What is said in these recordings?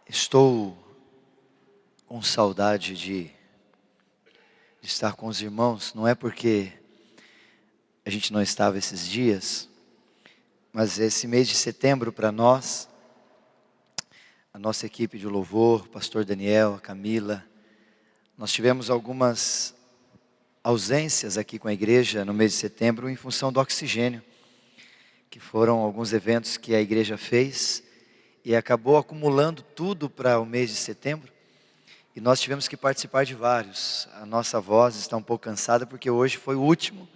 Estou com saudade de estar com os irmãos, não é porque a gente não estava esses dias, mas esse mês de setembro para nós, a nossa equipe de louvor, o pastor Daniel, a Camila, nós tivemos algumas ausências aqui com a igreja no mês de setembro em função do oxigênio, que foram alguns eventos que a igreja fez e acabou acumulando tudo para o mês de setembro. E nós tivemos que participar de vários. A nossa voz está um pouco cansada porque hoje foi o último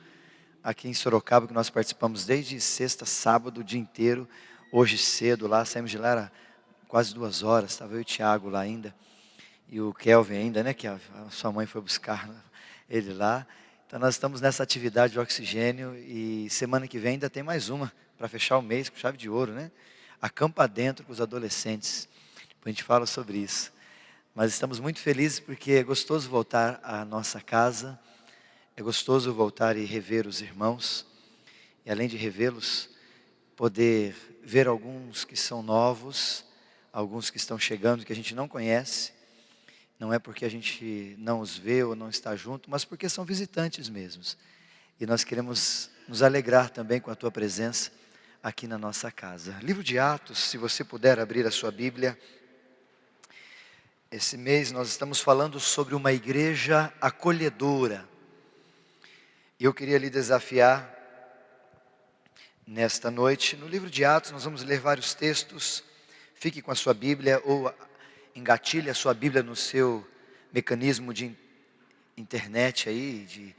aqui em Sorocaba que nós participamos desde sexta, sábado, o dia inteiro. Hoje cedo lá, saímos de lá, era quase 2 horas, estava eu e o Thiago lá ainda. E o Kelvin ainda, né, que a sua mãe foi buscar ele lá. Então nós estamos nessa atividade de oxigênio e semana que vem ainda tem mais uma para fechar o mês com chave de ouro, né? Acampa dentro com os adolescentes. Depois a gente fala sobre isso. Mas estamos muito felizes porque é gostoso voltar à nossa casa, é gostoso voltar e rever os irmãos, e além de revê-los, poder ver alguns que são novos, alguns que estão chegando que a gente não conhece, não é porque a gente não os vê ou não está junto, mas porque são visitantes mesmos. E nós queremos nos alegrar também com a tua presença aqui na nossa casa. Livro de Atos, se você puder abrir a sua Bíblia. Esse mês nós estamos falando sobre uma igreja acolhedora. E eu queria lhe desafiar nesta noite. No livro de Atos nós vamos ler vários textos. Fique com a sua Bíblia ou engatilhe a sua Bíblia no seu mecanismo de internet aí,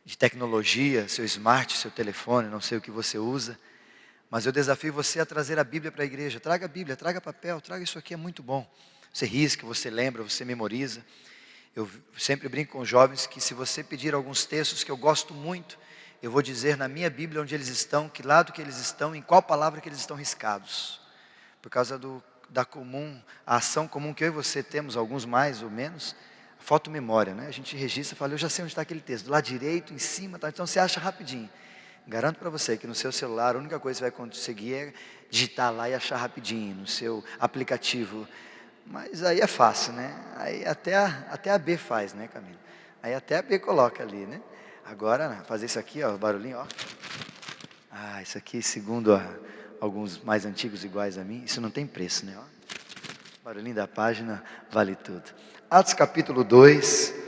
de tecnologia, seu smart, seu telefone, não sei o que você usa. Mas eu desafio você a trazer a Bíblia para a igreja. Traga a Bíblia, traga papel, traga isso aqui, é muito bom. Você risca, você lembra, você memoriza. Eu sempre brinco com os jovens que se você pedir alguns textos que eu gosto muito, eu vou dizer na minha Bíblia onde eles estão, que lado que eles estão, em qual palavra que eles estão riscados. Por causa a ação comum que eu e você temos, alguns mais ou menos, fotomemória, né? A gente registra e fala, eu já sei onde está aquele texto, do lado direito, em cima, tá? Então você acha rapidinho. Garanto para você que no seu celular a única coisa que você vai conseguir é digitar lá e achar rapidinho, no seu aplicativo. Mas aí é fácil, né? Aí até a B faz, né, Camila? Aí até a B coloca ali, né? Agora, fazer isso aqui, ó, o barulhinho, ó. Ah, isso aqui, segundo alguns mais antigos iguais a mim, isso não tem preço, né? Ó. O barulhinho da página vale tudo. Atos capítulo 2.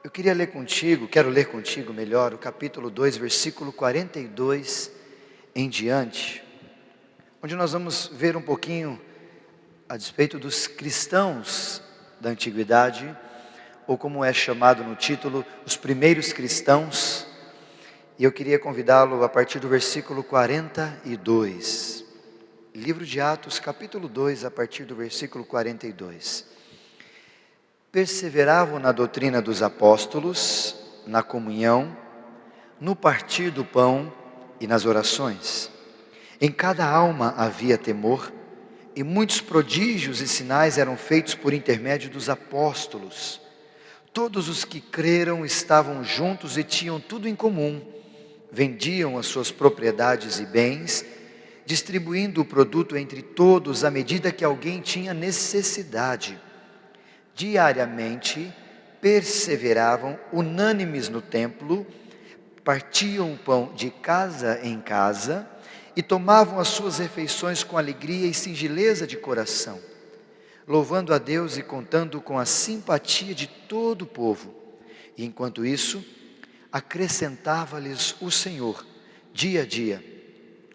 Eu quero ler contigo melhor, o capítulo 2, versículo 42 em diante. Onde nós vamos ver um pouquinho a despeito dos cristãos da antiguidade, ou como é chamado no título, os primeiros cristãos, e eu queria convidá-lo a partir do versículo 42, livro de Atos, capítulo 2, a partir do versículo 42, perseveravam na doutrina dos apóstolos, na comunhão, no partir do pão e nas orações, em cada alma havia temor, e muitos prodígios e sinais eram feitos por intermédio dos apóstolos. Todos os que creram estavam juntos e tinham tudo em comum. Vendiam as suas propriedades e bens, distribuindo o produto entre todos à medida que alguém tinha necessidade. Diariamente perseveravam unânimes no templo, partiam o pão de casa em casa, e tomavam as suas refeições com alegria e singeleza de coração, louvando a Deus e contando com a simpatia de todo o povo. E enquanto isso, acrescentava-lhes o Senhor, dia a dia,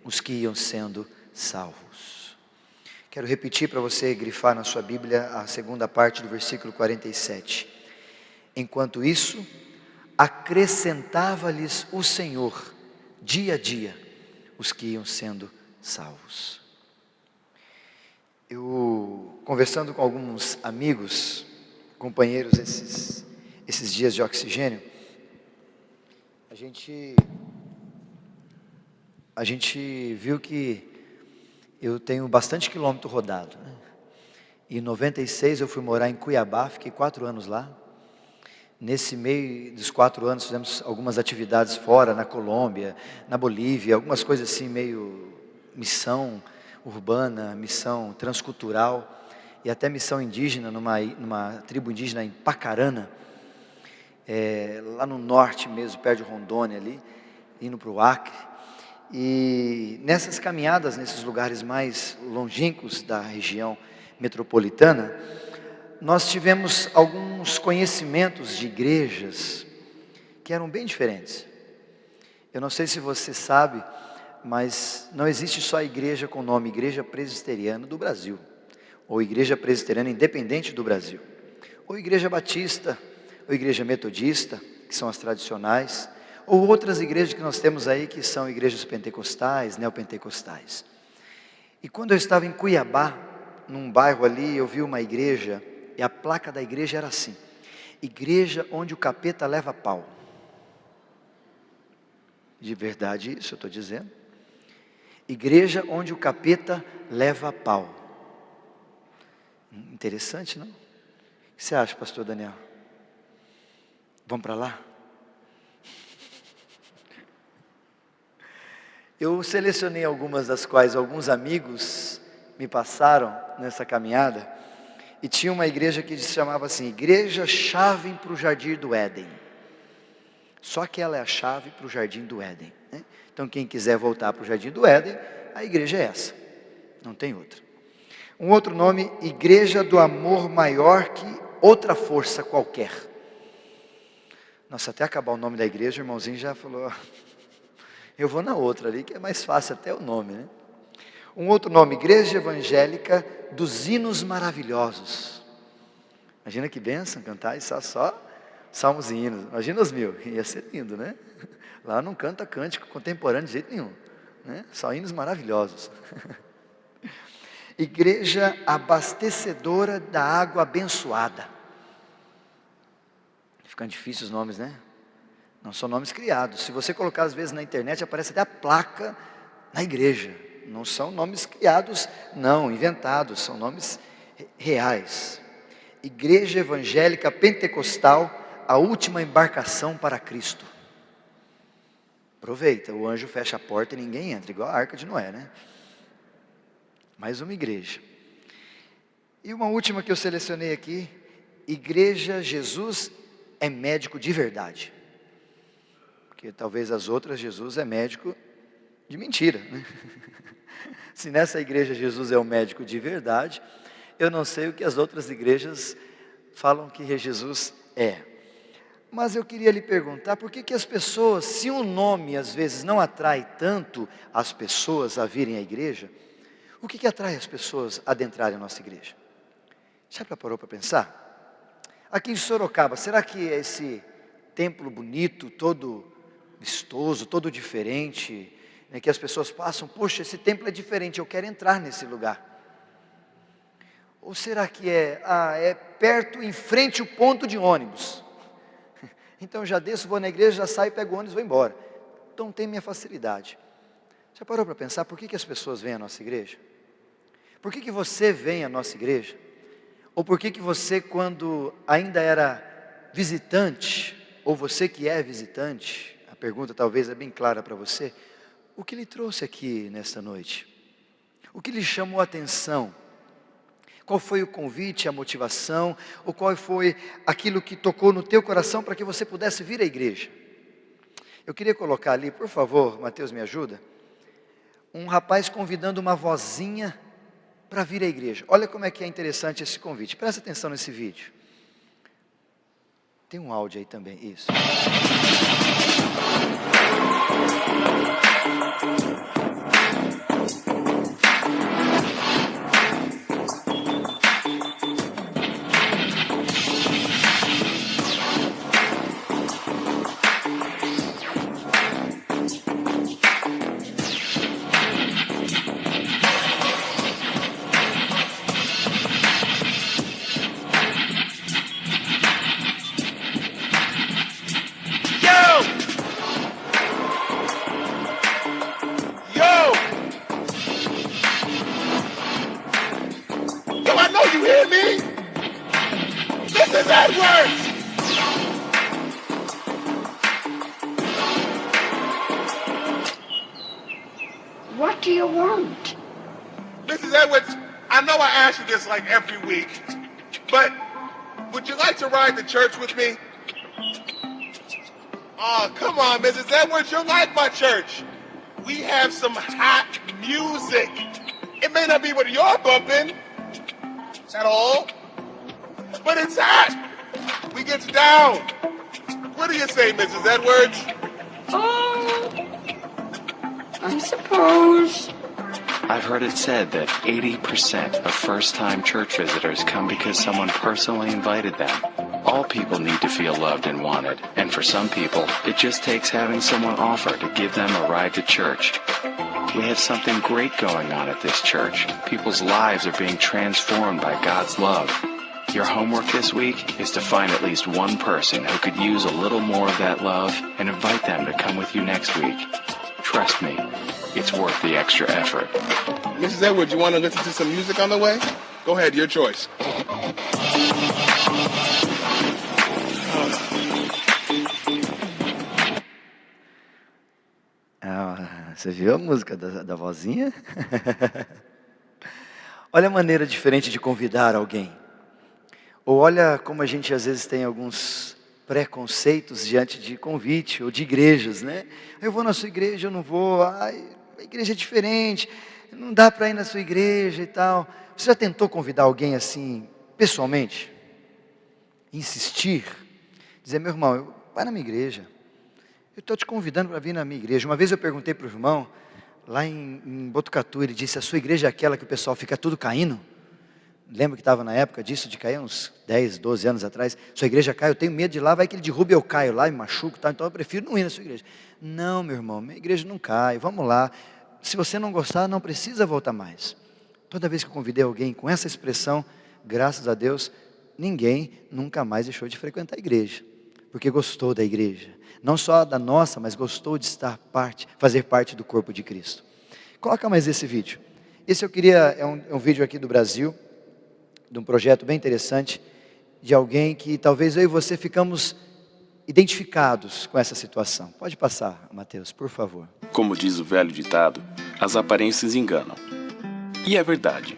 os que iam sendo salvos. Quero repetir para você grifar na sua Bíblia a segunda parte do versículo 47. Enquanto isso, acrescentava-lhes o Senhor, dia a dia, os que iam sendo salvos. Eu, conversando com alguns amigos, companheiros, esses dias de oxigênio, a gente viu que eu tenho bastante quilômetro rodado, né? Em 96 eu fui morar em Cuiabá, fiquei 4 anos lá. Nesse meio dos 4 anos fizemos algumas atividades fora, na Colômbia, na Bolívia, algumas coisas assim, meio missão, urbana, missão transcultural e até missão indígena, numa tribo indígena em Pacarana, lá no norte mesmo, perto de Rondônia ali, indo para o Acre. E nessas caminhadas, nesses lugares mais longínquos da região metropolitana, nós tivemos alguns conhecimentos de igrejas que eram bem diferentes. Eu não sei se você sabe, mas não existe só a igreja com o nome Igreja Presbiteriana do Brasil, ou Igreja Presbiteriana Independente do Brasil, ou Igreja Batista, ou Igreja Metodista, que são as tradicionais, ou outras igrejas que nós temos aí, que são igrejas pentecostais, neopentecostais. E quando eu estava em Cuiabá, num bairro ali, eu vi uma igreja, e a placa da igreja era assim: igreja onde o capeta leva pau. De verdade isso eu estou dizendo. Igreja onde o capeta leva pau. Interessante, não? O que você acha, pastor Daniel? Vamos para lá? Eu selecionei algumas das quais alguns amigos me passaram nessa caminhada, e tinha uma igreja que se chamava assim, Igreja Chave para o Jardim do Éden. Só que ela é a chave para o Jardim do Éden, né? Então quem quiser voltar para o Jardim do Éden, a igreja é essa, não tem outra. Um outro nome, Igreja do Amor Maior que Outra Força Qualquer. Nossa, até acabar o nome da igreja, o irmãozinho já falou, eu vou na outra ali, que é mais fácil até o nome, né? Um outro nome, Igreja Evangélica dos Hinos Maravilhosos. Imagina que bênção cantar isso só salmos e hinos. Imagina os 1000, ia ser lindo, né? Lá não canta cântico contemporâneo de jeito nenhum, né? Só hinos maravilhosos. Igreja Abastecedora da Água Abençoada. Ficam difíceis os nomes, né? Não são nomes criados. Se você colocar às vezes na internet, aparece até a placa na igreja. Não são nomes criados, não, inventados, são nomes reais. Igreja Evangélica Pentecostal, a última embarcação para Cristo. Aproveita, o anjo fecha a porta e ninguém entra, igual a Arca de Noé, né? Mais uma igreja. E uma última que eu selecionei aqui, Igreja Jesus é médico de verdade. Porque talvez as outras Jesus é médico de mentira, né? Se nessa igreja Jesus é o médico de verdade, eu não sei o que as outras igrejas falam que Jesus é. Mas eu queria lhe perguntar, por que as pessoas, se um nome às vezes não atrai tanto as pessoas a virem à igreja, o que atrai as pessoas a adentrarem a nossa igreja? Já parou para pensar? Aqui em Sorocaba, será que esse templo bonito, todo vistoso, todo diferente, né, que as pessoas passam, poxa, esse templo é diferente, eu quero entrar nesse lugar? Ou será que é perto, em frente ao ponto de ônibus? Então já desço, vou na igreja, já saio, pego o ônibus e vou embora. Então tem minha facilidade. Já parou para pensar por que as pessoas vêm à nossa igreja? Por que você vem à nossa igreja? Ou por que você, quando ainda era visitante, ou você que é visitante, a pergunta talvez é bem clara para você, o que lhe trouxe aqui nesta noite? O que lhe chamou a atenção? Qual foi o convite, a motivação, ou qual foi aquilo que tocou no teu coração para que você pudesse vir à igreja? Eu queria colocar ali, por favor, Mateus, me ajuda, um rapaz convidando uma vozinha para vir à igreja. Olha como é que é interessante esse convite, presta atenção nesse vídeo. Tem um áudio aí também, isso. What do you want? Edwards, I know I ask you this like every week, but would you like to ride to church with me? Oh, come on, Mrs. Edwards, you're like my church. We have some hot music. It may not be what you're bumping at all, but it's hot. We get down. What do you say, Mrs. Edwards? Oh, I suppose. I've heard it said that 80% of first-time church visitors come because someone personally invited them. All people need to feel loved and wanted, and for some people, it just takes having someone offer to give them a ride to church. We have something great going on at this church. People's lives are being transformed by God's love. Your homework this week is to find at least one person who could use a little more of that love and invite them to come with you next week. Trust me, it's worth the extra effort. Mrs. Edwards, you want to listen to some music on the way? Go ahead, your choice. Você viu a música da vozinha? Olha a maneira diferente de convidar alguém. Ou olha como a gente às vezes tem alguns preconceitos diante de convite ou de igrejas, né? Eu vou na sua igreja, eu não vou, a igreja é diferente, não dá para ir na sua igreja e tal. Você já tentou convidar alguém assim, pessoalmente? Insistir? Dizer, meu irmão, vai na minha igreja. Eu estou te convidando para vir na minha igreja. Uma vez eu perguntei para o irmão, lá em Botucatu, ele disse, a sua igreja é aquela que o pessoal fica tudo caindo? Lembra que estava na época disso, de cair uns 10, 12 anos atrás? Sua igreja cai, eu tenho medo de ir lá, vai que ele derruba e eu caio lá e machuco, tá? Então eu prefiro não ir na sua igreja. Não, meu irmão, minha igreja não cai, vamos lá. Se você não gostar, não precisa voltar mais. Toda vez que eu convidei alguém com essa expressão, graças a Deus, ninguém nunca mais deixou de frequentar a igreja. Porque gostou da igreja. Não só da nossa, mas gostou de fazer parte do corpo de Cristo. Coloca mais esse vídeo. Esse eu queria, é um vídeo aqui do Brasil, de um projeto bem interessante, de alguém que talvez eu e você ficamos identificados com essa situação. Pode passar, Mateus, por favor. Como diz o velho ditado, as aparências enganam. E é verdade.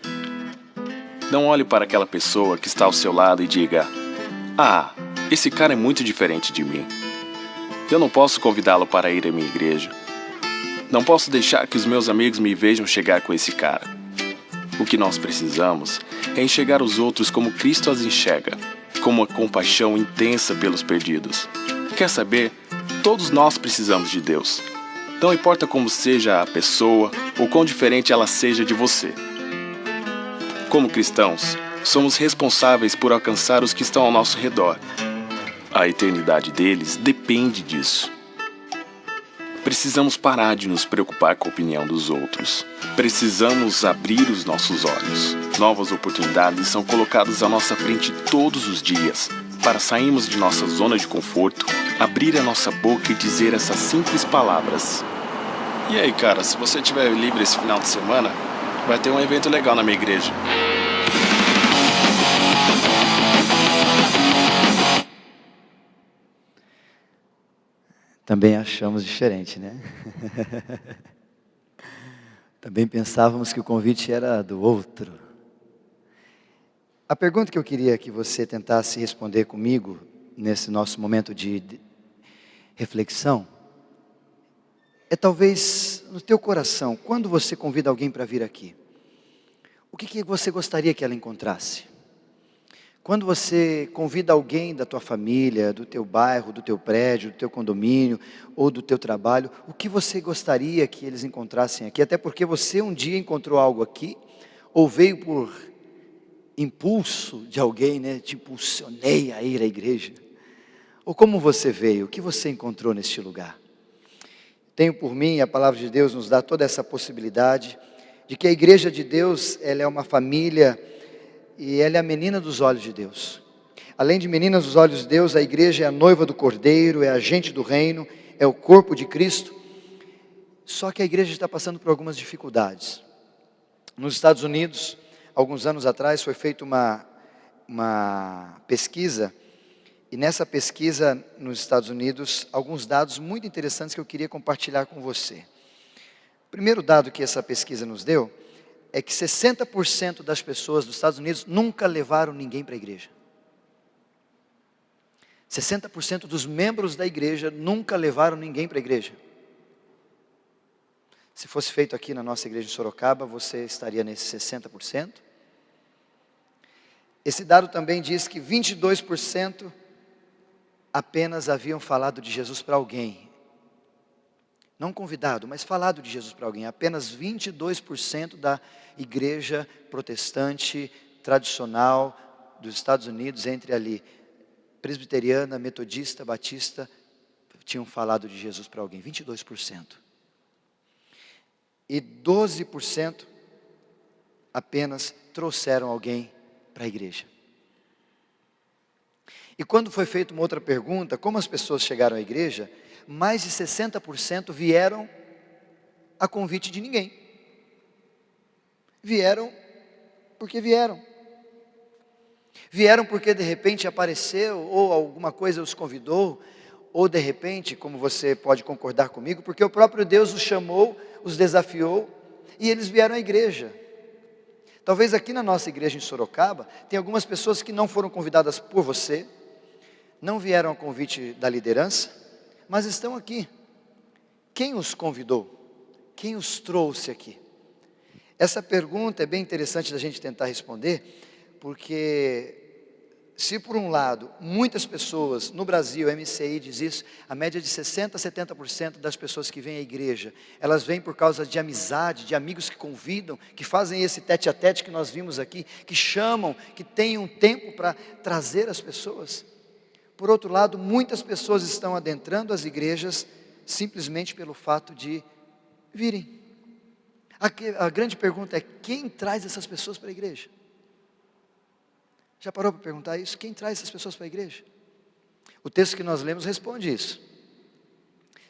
Não olhe para aquela pessoa que está ao seu lado e diga, ah, esse cara é muito diferente de mim. Eu não posso convidá-lo para ir à minha igreja. Não posso deixar que os meus amigos me vejam chegar com esse cara. O que nós precisamos é enxergar os outros como Cristo as enxerga, com uma compaixão intensa pelos perdidos. Quer saber? Todos nós precisamos de Deus. Não importa como seja a pessoa ou quão diferente ela seja de você. Como cristãos, somos responsáveis por alcançar os que estão ao nosso redor. A eternidade deles depende disso. Precisamos parar de nos preocupar com a opinião dos outros. Precisamos abrir os nossos olhos. Novas oportunidades são colocadas à nossa frente todos os dias, para sairmos de nossa zona de conforto, abrir a nossa boca e dizer essas simples palavras. E aí, cara, se você estiver livre esse final de semana, vai ter um evento legal na minha igreja. Também achamos diferente, né? Também pensávamos que o convite era do outro. A pergunta que eu queria que você tentasse responder comigo, nesse nosso momento de reflexão, é talvez no teu coração, quando você convida alguém para vir aqui, o que você gostaria que ela encontrasse? Quando você convida alguém da tua família, do teu bairro, do teu prédio, do teu condomínio ou do teu trabalho, o que você gostaria que eles encontrassem aqui? Até porque você um dia encontrou algo aqui, ou veio por impulso de alguém, né? Te impulsionei a ir à igreja. Ou como você veio, o que você encontrou neste lugar? Tenho por mim, a palavra de Deus nos dá toda essa possibilidade, de que a igreja de Deus, ela é uma família, e ela é a menina dos olhos de Deus. Além de menina dos olhos de Deus, a igreja é a noiva do Cordeiro, é a agente do reino, é o corpo de Cristo. Só que a igreja está passando por algumas dificuldades. Nos Estados Unidos, alguns anos atrás, foi feita uma pesquisa, e nessa pesquisa nos Estados Unidos, alguns dados muito interessantes que eu queria compartilhar com você. O primeiro dado que essa pesquisa nos deu é que 60% das pessoas dos Estados Unidos nunca levaram ninguém para a igreja. 60% dos membros da igreja nunca levaram ninguém para a igreja. Se fosse feito aqui na nossa igreja em Sorocaba, você estaria nesse 60%. Esse dado também diz que 22% apenas haviam falado de Jesus para alguém. Não convidado, mas falado de Jesus para alguém. Apenas 22% da igreja protestante tradicional dos Estados Unidos, entre ali, presbiteriana, metodista, batista, tinham falado de Jesus para alguém. 22%. E 12% apenas trouxeram alguém para a igreja. E quando foi feita uma outra pergunta, como as pessoas chegaram à igreja, mais de 60% vieram a convite de ninguém. Vieram porque vieram. Vieram porque de repente apareceu, ou alguma coisa os convidou, ou de repente, como você pode concordar comigo, porque o próprio Deus os chamou, os desafiou, e eles vieram à igreja. Talvez aqui na nossa igreja em Sorocaba, tem algumas pessoas que não foram convidadas por você, não vieram ao convite da liderança, mas estão aqui. Quem os convidou? Quem os trouxe aqui? Essa pergunta é bem interessante da gente tentar responder, porque se por um lado, muitas pessoas no Brasil, a MCI diz isso, a média de 60% a 70% das pessoas que vêm à igreja, elas vêm por causa de amizade, de amigos que convidam, que fazem esse tete a tete que nós vimos aqui, que chamam, que têm um tempo para trazer as pessoas. Por outro lado, muitas pessoas estão adentrando as igrejas simplesmente pelo fato de virem. A grande pergunta é, quem traz essas pessoas para a igreja? Já parou para perguntar isso? Quem traz essas pessoas para a igreja? O texto que nós lemos responde isso.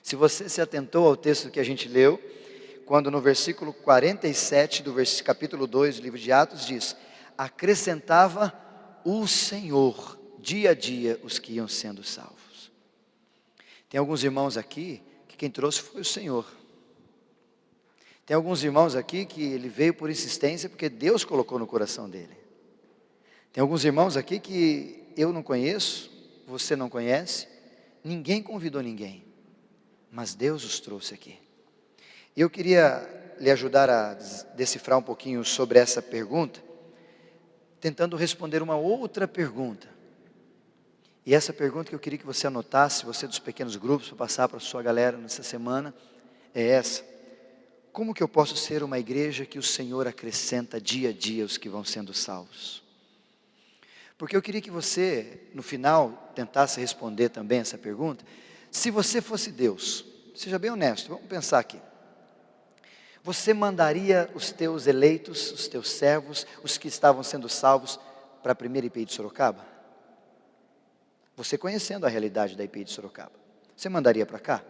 Se você se atentou ao texto que a gente leu, quando no versículo 47 do capítulo 2 do livro de Atos diz, acrescentava o Senhor dia a dia os que iam sendo salvos. Tem alguns irmãos aqui que quem trouxe foi o Senhor. Tem alguns irmãos aqui que ele veio por insistência porque Deus colocou no coração dele. Tem alguns irmãos aqui que eu não conheço, você não conhece, ninguém convidou ninguém, mas Deus os trouxe aqui. E eu queria lhe ajudar a decifrar um pouquinho sobre essa pergunta, tentando responder uma outra pergunta. E essa pergunta que eu queria que você anotasse, você dos pequenos grupos, para passar para a sua galera nessa semana, é essa. Como que eu posso ser uma igreja que o Senhor acrescenta dia a dia os que vão sendo salvos? Porque eu queria que você, no final, tentasse responder também essa pergunta. Se você fosse Deus, seja bem honesto, vamos pensar aqui. Você mandaria os teus eleitos, os teus servos, os que estavam sendo salvos, para a primeira IPI de Sorocaba? Você conhecendo a realidade da IPI de Sorocaba, você mandaria para cá?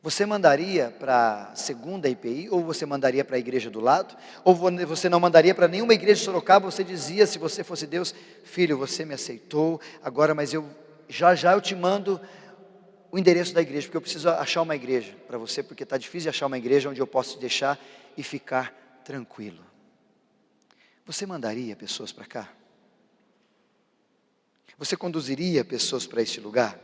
Você mandaria para a segunda IPI, ou você mandaria para a igreja do lado, ou você não mandaria para nenhuma igreja de Sorocaba? Você dizia, se você fosse Deus, filho, você me aceitou, agora, mas já eu te mando o endereço da igreja, porque eu preciso achar uma igreja para você, porque está difícil de achar uma igreja onde eu posso te deixar e ficar tranquilo. Você mandaria pessoas para cá? Você conduziria pessoas para este lugar?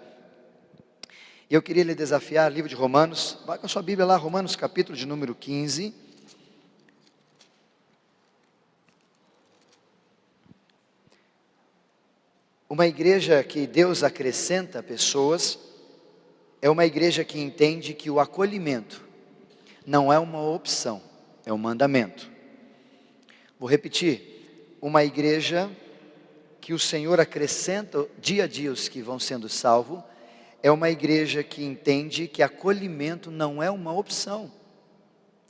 E eu queria lhe desafiar, livro de Romanos, vai com a sua Bíblia lá, Romanos capítulo de número 15. Uma igreja que Deus acrescenta pessoas, é uma igreja que entende que o acolhimento não é uma opção, é um mandamento. Vou repetir, uma igreja que o Senhor acrescenta dia a dia os que vão sendo salvos, é uma igreja que entende que acolhimento não é uma opção,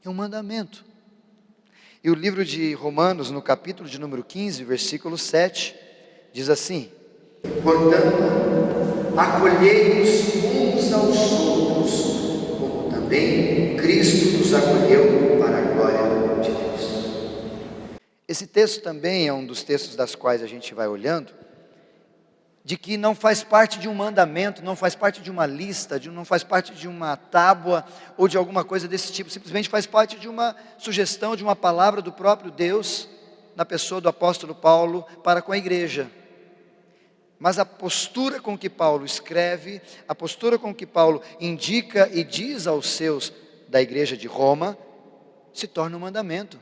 é um mandamento. E o livro de Romanos, no capítulo de número 15, versículo 7, diz assim: portanto, acolhei-nos uns aos outros, como também Cristo nos acolheu para a glória de Deus. Esse texto também é um dos textos das quais a gente vai olhando, de que não faz parte de um mandamento, não faz parte de uma lista, não faz parte de uma tábua ou de alguma coisa desse tipo, simplesmente faz parte de uma sugestão, de uma palavra do próprio Deus, na pessoa do apóstolo Paulo, para com a igreja. Mas a postura com que Paulo escreve, a postura com que Paulo indica e diz aos seus da igreja de Roma, se torna um mandamento.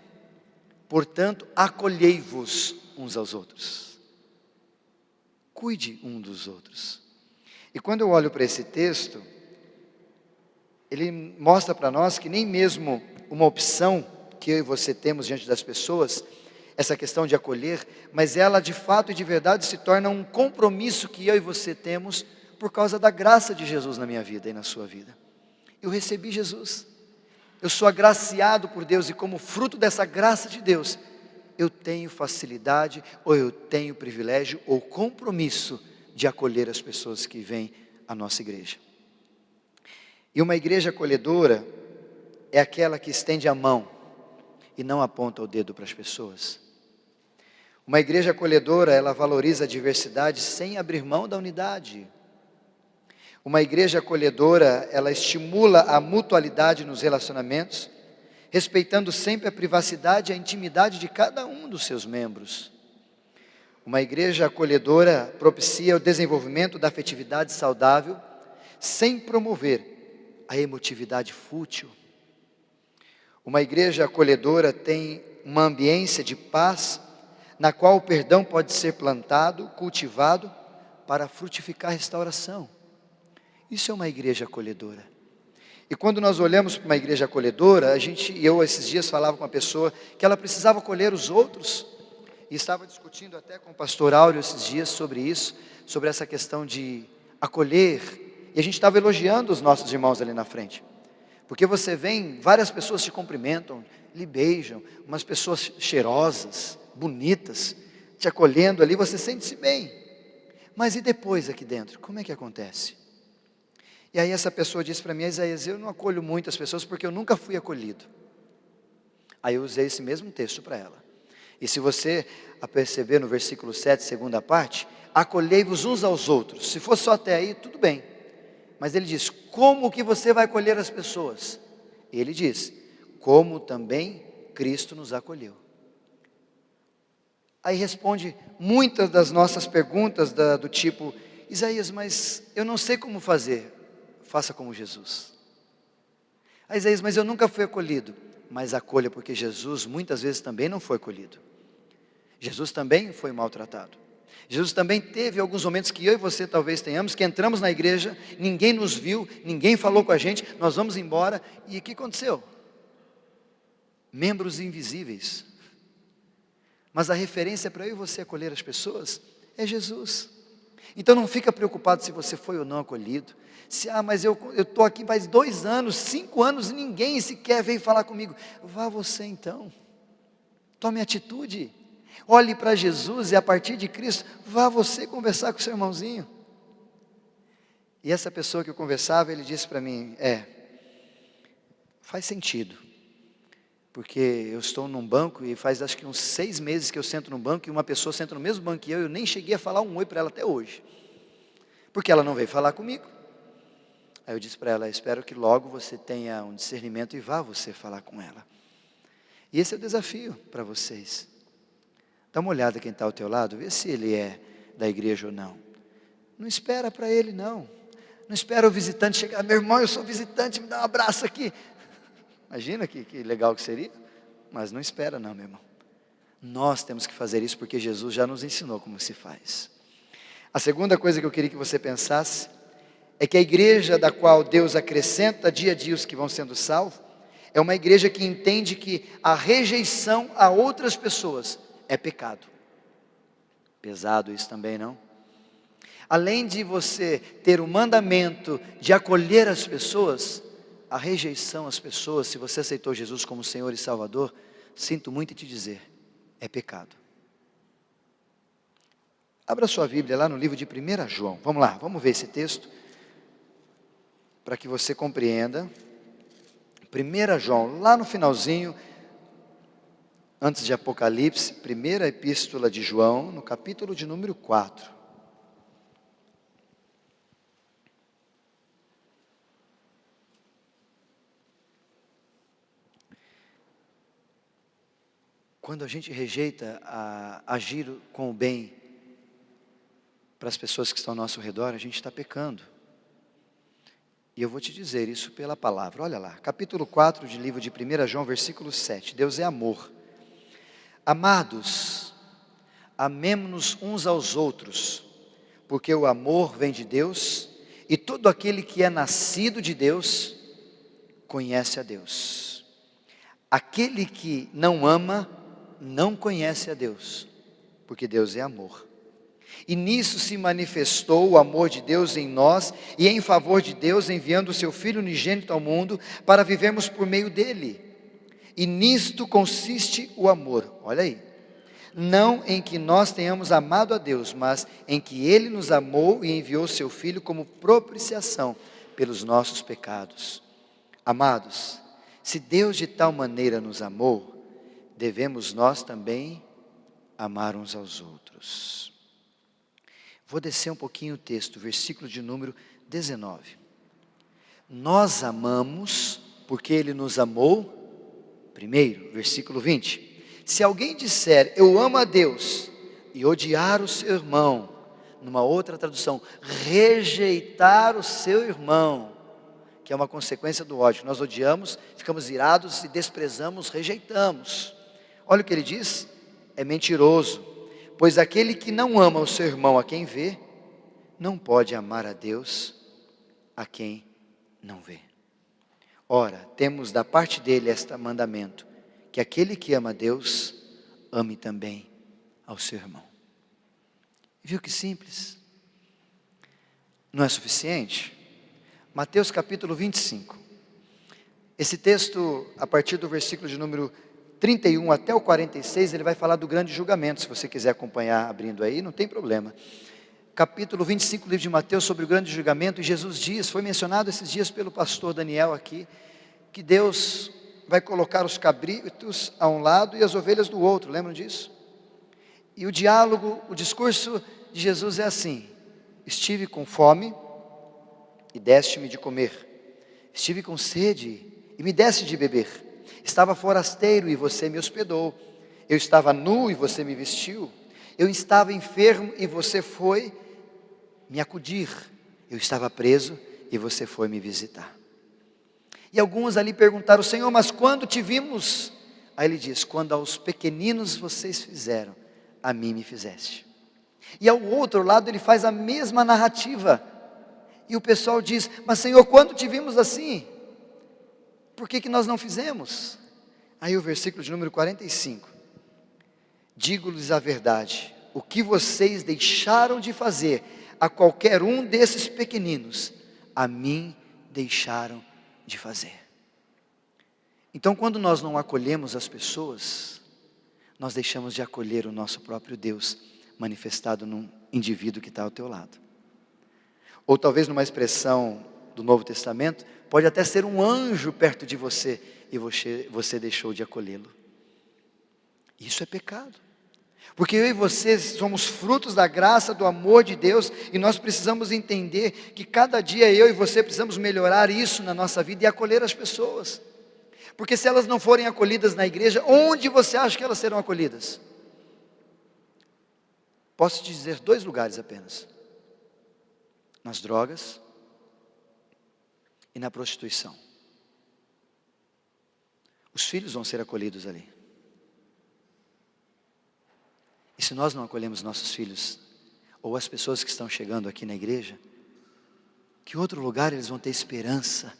Portanto, acolhei-vos uns aos outros. Cuide um dos outros. E quando eu olho para esse texto, ele mostra para nós que nem mesmo uma opção que eu e você temos diante das pessoas, essa questão de acolher, mas ela de fato e de verdade se torna um compromisso que eu e você temos por causa da graça de Jesus na minha vida e na sua vida. Eu recebi Jesus, eu sou agraciado por Deus e como fruto dessa graça de Deus, eu tenho facilidade, ou eu tenho privilégio, ou compromisso de acolher as pessoas que vêm à nossa igreja. E uma igreja acolhedora é aquela que estende a mão e não aponta o dedo para as pessoas. Uma igreja acolhedora, ela valoriza a diversidade sem abrir mão da unidade. Uma igreja acolhedora, ela estimula a mutualidade nos relacionamentos, respeitando sempre a privacidade e a intimidade de cada um dos seus membros. Uma igreja acolhedora propicia o desenvolvimento da afetividade saudável, sem promover a emotividade fútil. Uma igreja acolhedora tem uma ambiência de paz, na qual o perdão pode ser plantado, cultivado, para frutificar a restauração. Isso é uma igreja acolhedora. E quando nós olhamos para uma igreja acolhedora, eu esses dias falava com uma pessoa que ela precisava acolher os outros, e estava discutindo até com o pastor Áureo esses dias sobre isso, sobre essa questão de acolher, e a gente estava elogiando os nossos irmãos ali na frente, porque você vem, várias pessoas te cumprimentam, lhe beijam, umas pessoas cheirosas, bonitas, te acolhendo ali, você sente-se bem, mas e depois aqui dentro, como é que acontece? E aí essa pessoa disse para mim: Isaías, eu não acolho muitas pessoas porque eu nunca fui acolhido. Aí eu usei esse mesmo texto para ela. E se você perceber no versículo 7, segunda parte, acolhei-vos uns aos outros. Se for só até aí, tudo bem. Mas ele diz, como que você vai acolher as pessoas? Ele diz, como também Cristo nos acolheu. Aí responde muitas das nossas perguntas do tipo, Isaías, mas eu não sei como fazer. Faça como Jesus. Isaías, mas eu nunca fui acolhido. Mas acolha, porque Jesus muitas vezes também não foi acolhido. Jesus também foi maltratado. Jesus também teve alguns momentos que eu e você talvez tenhamos, que entramos na igreja, ninguém nos viu, ninguém falou com a gente, nós vamos embora, e o que aconteceu? Membros invisíveis. Mas a referência para eu e você acolher as pessoas é Jesus. Então não fica preocupado se você foi ou não acolhido. Mas eu estou aqui faz 2 anos, 5 anos e ninguém sequer veio falar comigo. Vá você então, tome atitude, olhe para Jesus e a partir de Cristo, vá você conversar com o seu irmãozinho. E essa pessoa que eu conversava, ele disse para mim, faz sentido, porque eu estou num banco e faz acho que uns 6 meses que eu sento no banco e uma pessoa senta no mesmo banco que eu nem cheguei a falar um oi para ela até hoje, porque ela não veio falar comigo. Aí eu disse para ela, espero que logo você tenha um discernimento e vá você falar com ela. E esse é o desafio para vocês. Dá uma olhada quem está ao teu lado, vê se ele é da igreja ou não. Não espera para ele não. Não espera o visitante chegar, meu irmão, eu sou visitante, me dá um abraço aqui. Imagina que legal que seria, mas não espera não, meu irmão. Nós temos que fazer isso porque Jesus já nos ensinou como se faz. A segunda coisa que eu queria que você pensasse, é que a igreja da qual Deus acrescenta dia a dia os que vão sendo salvos, é uma igreja que entende que a rejeição a outras pessoas é pecado. Pesado isso também, não? Além de você ter o mandamento de acolher as pessoas, a rejeição às pessoas, se você aceitou Jesus como Senhor e Salvador, sinto muito em te dizer, é pecado. Abra sua Bíblia lá no livro de 1 João, vamos lá, vamos ver esse texto, para que você compreenda. 1 João, lá no finalzinho, antes de Apocalipse, primeira epístola de João, no capítulo de número 4. Quando a gente rejeita agir com o bem para as pessoas que estão ao nosso redor, a gente está pecando. E eu vou te dizer isso pela palavra. Olha lá, capítulo 4 do livro de 1 João, versículo 7. Deus é amor. Amados, amemo-nos uns aos outros, porque o amor vem de Deus, e todo aquele que é nascido de Deus, conhece a Deus. Aquele que não ama, não conhece a Deus, porque Deus é amor. E nisso se manifestou o amor de Deus em nós, e em favor de Deus, enviando o seu Filho unigênito ao mundo, para vivermos por meio dele. E nisto consiste o amor, olha aí, não em que nós tenhamos amado a Deus, mas em que Ele nos amou e enviou o seu Filho como propiciação pelos nossos pecados. Amados, se Deus de tal maneira nos amou, devemos nós também amar uns aos outros. Vou descer um pouquinho o texto, versículo de número 19. Nós amamos porque Ele nos amou primeiro, versículo 20. Se alguém disser, eu amo a Deus, e odiar o seu irmão, numa outra tradução, rejeitar o seu irmão, que é uma consequência do ódio. Nós odiamos, ficamos irados e desprezamos, rejeitamos. Olha o que ele diz, é mentiroso. Pois aquele que não ama o seu irmão a quem vê, não pode amar a Deus a quem não vê. Ora, temos da parte dele este mandamento, que aquele que ama a Deus, ame também ao seu irmão. Viu que simples? Não é suficiente? Mateus capítulo 25. Esse texto, a partir do versículo de número 31 até o 46, ele vai falar do grande julgamento. Se você quiser acompanhar abrindo aí, não tem problema. Capítulo 25 do livro de Mateus, sobre o grande julgamento. E Jesus diz, foi mencionado esses dias pelo pastor Daniel aqui, que Deus vai colocar os cabritos a um lado e as ovelhas do outro, lembram disso? E o diálogo, o discurso de Jesus é assim: estive com fome e deste-me de comer, estive com sede e me deste de beber, estava forasteiro e você me hospedou, eu estava nu e você me vestiu, eu estava enfermo e você foi me acudir, eu estava preso e você foi me visitar. E alguns ali perguntaram, Senhor, mas quando te vimos? Aí ele diz, quando aos pequeninos vocês fizeram, a mim me fizeste. E ao outro lado ele faz a mesma narrativa, e o pessoal diz, mas Senhor, quando te vimos assim? Por que nós não fizemos? Aí o versículo de número 45, digo-lhes a verdade, o que vocês deixaram de fazer a qualquer um desses pequeninos, a mim deixaram de fazer. Então, quando nós não acolhemos as pessoas, nós deixamos de acolher o nosso próprio Deus, manifestado num indivíduo que está ao teu lado. Ou talvez numa expressão do Novo Testamento, pode até ser um anjo perto de você, e você deixou de acolhê-lo. Isso é pecado. Porque eu e você somos frutos da graça, do amor de Deus, e nós precisamos entender que cada dia eu e você precisamos melhorar isso na nossa vida e acolher as pessoas. Porque se elas não forem acolhidas na igreja, onde você acha que elas serão acolhidas? Posso te dizer 2 lugares apenas: nas drogas e na prostituição. Os filhos vão ser acolhidos ali. E se nós não acolhemos nossos filhos, ou as pessoas que estão chegando aqui na igreja, que outro lugar eles vão ter esperança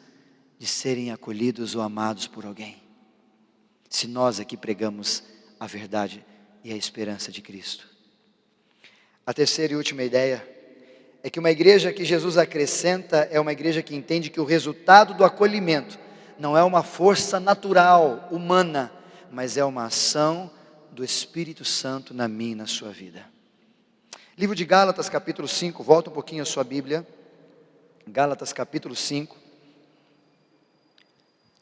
de serem acolhidos ou amados por alguém? Se nós aqui pregamos a verdade e a esperança de Cristo. A terceira e última ideia é que uma igreja que Jesus acrescenta é uma igreja que entende que o resultado do acolhimento não é uma força natural, humana, mas é uma ação do Espírito Santo na minha e na sua vida. Livro de Gálatas capítulo 5, volta um pouquinho a sua Bíblia. Gálatas capítulo 5.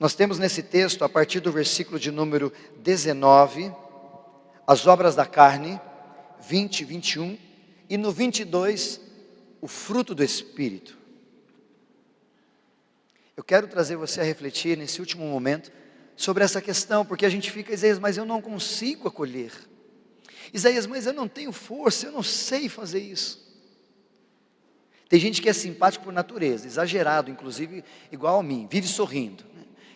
Nós temos nesse texto, a partir do versículo de número 19, as obras da carne, 20, 21, e no 22, o fruto do Espírito. Eu quero trazer você a refletir nesse último momento sobre essa questão, porque a gente fica, Isaías, mas eu não consigo acolher. Isaías, mas eu não tenho força, eu não sei fazer isso. Tem gente que é simpático por natureza, exagerado, inclusive igual a mim, vive sorrindo.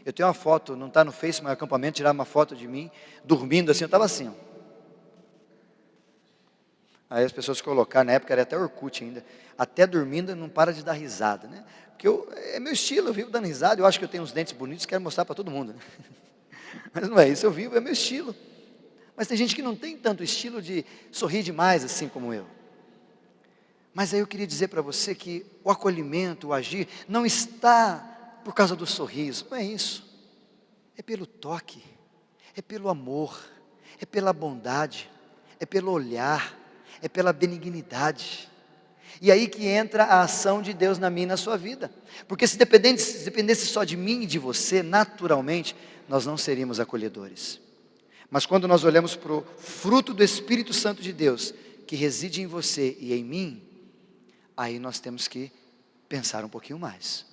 Eu tenho uma foto, não está no Face, mas no acampamento, tiraram uma foto de mim, dormindo assim, eu estava assim, ó. Aí as pessoas colocaram, na época era até Orkut ainda, até dormindo não para de dar risada, né? Porque é meu estilo, eu vivo dando risada, eu acho que eu tenho uns dentes bonitos, quero mostrar para todo mundo, né? Mas não é isso, eu vivo, é meu estilo. Mas tem gente que não tem tanto estilo de sorrir demais assim como eu. Mas aí eu queria dizer para você que o acolhimento, o agir, não está por causa do sorriso, não é isso. É pelo toque, é pelo amor, é pela bondade, é pelo olhar, é pela benignidade. E aí que entra a ação de Deus na minha e na sua vida. Porque se dependesse só de mim e de você, naturalmente, nós não seríamos acolhedores. Mas quando nós olhamos para o fruto do Espírito Santo de Deus, que reside em você e em mim, aí nós temos que pensar um pouquinho mais.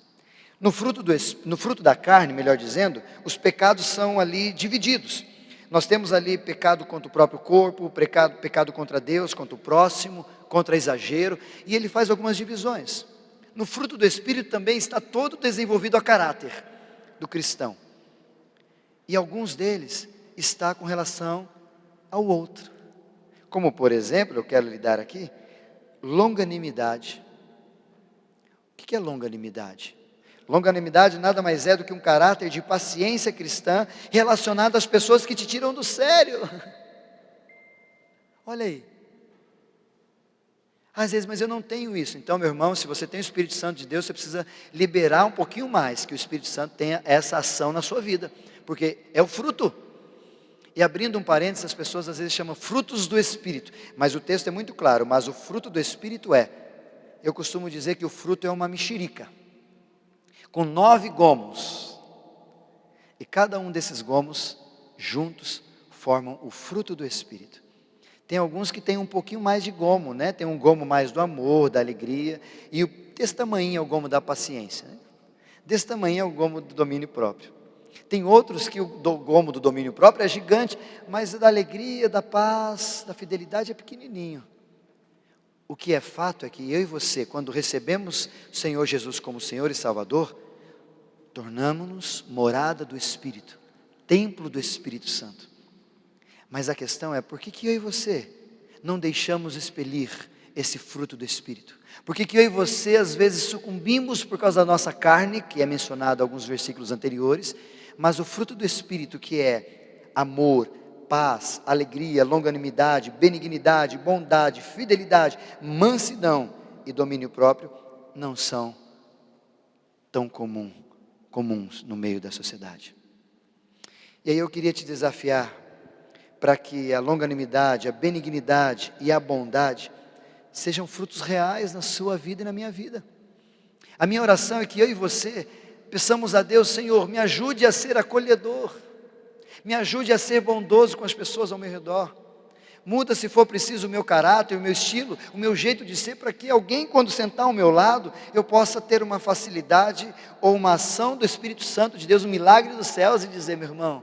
No fruto da carne, melhor dizendo, os pecados são ali divididos. Nós temos ali pecado contra o próprio corpo, pecado contra Deus, contra o próximo, contra exagero, e ele faz algumas divisões. No fruto do Espírito também está todo desenvolvido a caráter do cristão. E alguns deles está com relação ao outro. Como, por exemplo, eu quero lhe dar aqui, longanimidade. O que é longanimidade? Longanimidade nada mais é do que um caráter de paciência cristã relacionado às pessoas que te tiram do sério. Olha aí. Às vezes, mas eu não tenho isso. Então, meu irmão, se você tem o Espírito Santo de Deus, você precisa liberar um pouquinho mais, que o Espírito Santo tenha essa ação na sua vida, porque é o fruto. E abrindo um parênteses, as pessoas às vezes chamam frutos do Espírito, mas o texto é muito claro, mas o fruto do Espírito eu costumo dizer que o fruto é uma mexerica, com 9 gomos, e cada um desses gomos, juntos, formam o fruto do Espírito. Tem alguns que tem um pouquinho mais de gomo, né? Tem um gomo mais do amor, da alegria, e desse tamanho é o gomo da paciência, né? Desse tamanho é o gomo do domínio próprio. Tem outros que o gomo do domínio próprio é gigante, mas da alegria, da paz, da fidelidade é pequenininho. O que é fato é que eu e você, quando recebemos o Senhor Jesus como Senhor e Salvador, tornamos-nos morada do Espírito, templo do Espírito Santo. Mas a questão é, por que eu e você não deixamos expelir esse fruto do Espírito? Por que eu e você às vezes sucumbimos por causa da nossa carne, que é mencionado em alguns versículos anteriores, mas o fruto do Espírito, que é amor, paz, alegria, longanimidade, benignidade, bondade, fidelidade, mansidão e domínio próprio, não são tão comuns no meio da sociedade. E aí eu queria te desafiar para que a longanimidade, a benignidade e a bondade sejam frutos reais na sua vida e na minha vida. A minha oração é que eu e você peçamos a Deus: Senhor, me ajude a ser acolhedor, me ajude a ser bondoso com as pessoas ao meu redor. Muda, se for preciso, o meu caráter, o meu estilo, o meu jeito de ser, para que alguém, quando sentar ao meu lado, eu possa ter uma facilidade ou uma ação do Espírito Santo de Deus, um milagre dos céus, e dizer: meu irmão,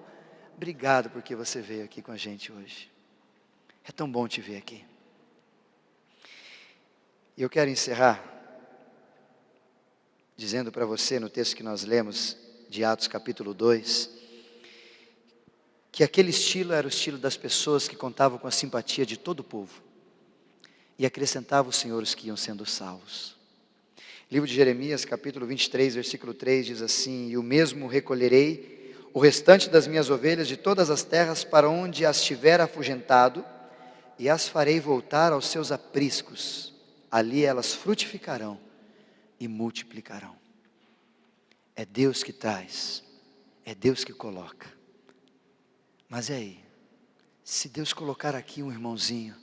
obrigado porque você veio aqui com a gente hoje. É tão bom te ver aqui. E eu quero encerrar dizendo para você, no texto que nós lemos, de Atos capítulo 2, que aquele estilo era o estilo das pessoas que contavam com a simpatia de todo o povo, e acrescentava o Senhor os que iam sendo salvos. Livro de Jeremias, capítulo 23, versículo 3, diz assim: e o mesmo recolherei o restante das minhas ovelhas de todas as terras para onde as tiver afugentado, e as farei voltar aos seus apriscos, ali elas frutificarão e multiplicarão. É Deus que traz, é Deus que coloca. Mas e aí, se Deus colocar aqui um irmãozinho,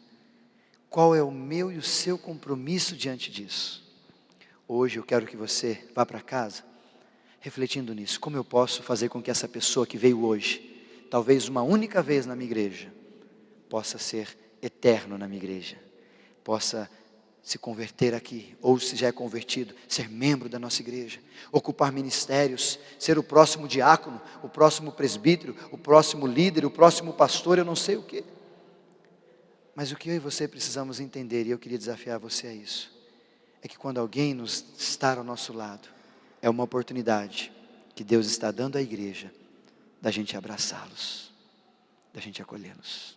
qual é o meu e o seu compromisso diante disso? Hoje eu quero que você vá para casa, refletindo nisso. Como eu posso fazer com que essa pessoa que veio hoje, talvez uma única vez na minha igreja, possa ser eterno na minha igreja, possa se converter aqui, ou se já é convertido, ser membro da nossa igreja, ocupar ministérios, ser o próximo diácono, o próximo presbítero, o próximo líder, o próximo pastor, eu não sei o quê. Mas o que eu e você precisamos entender, e eu queria desafiar você a isso, é que quando alguém nos está ao nosso lado, é uma oportunidade que Deus está dando à igreja, da gente abraçá-los, da gente acolhê-los.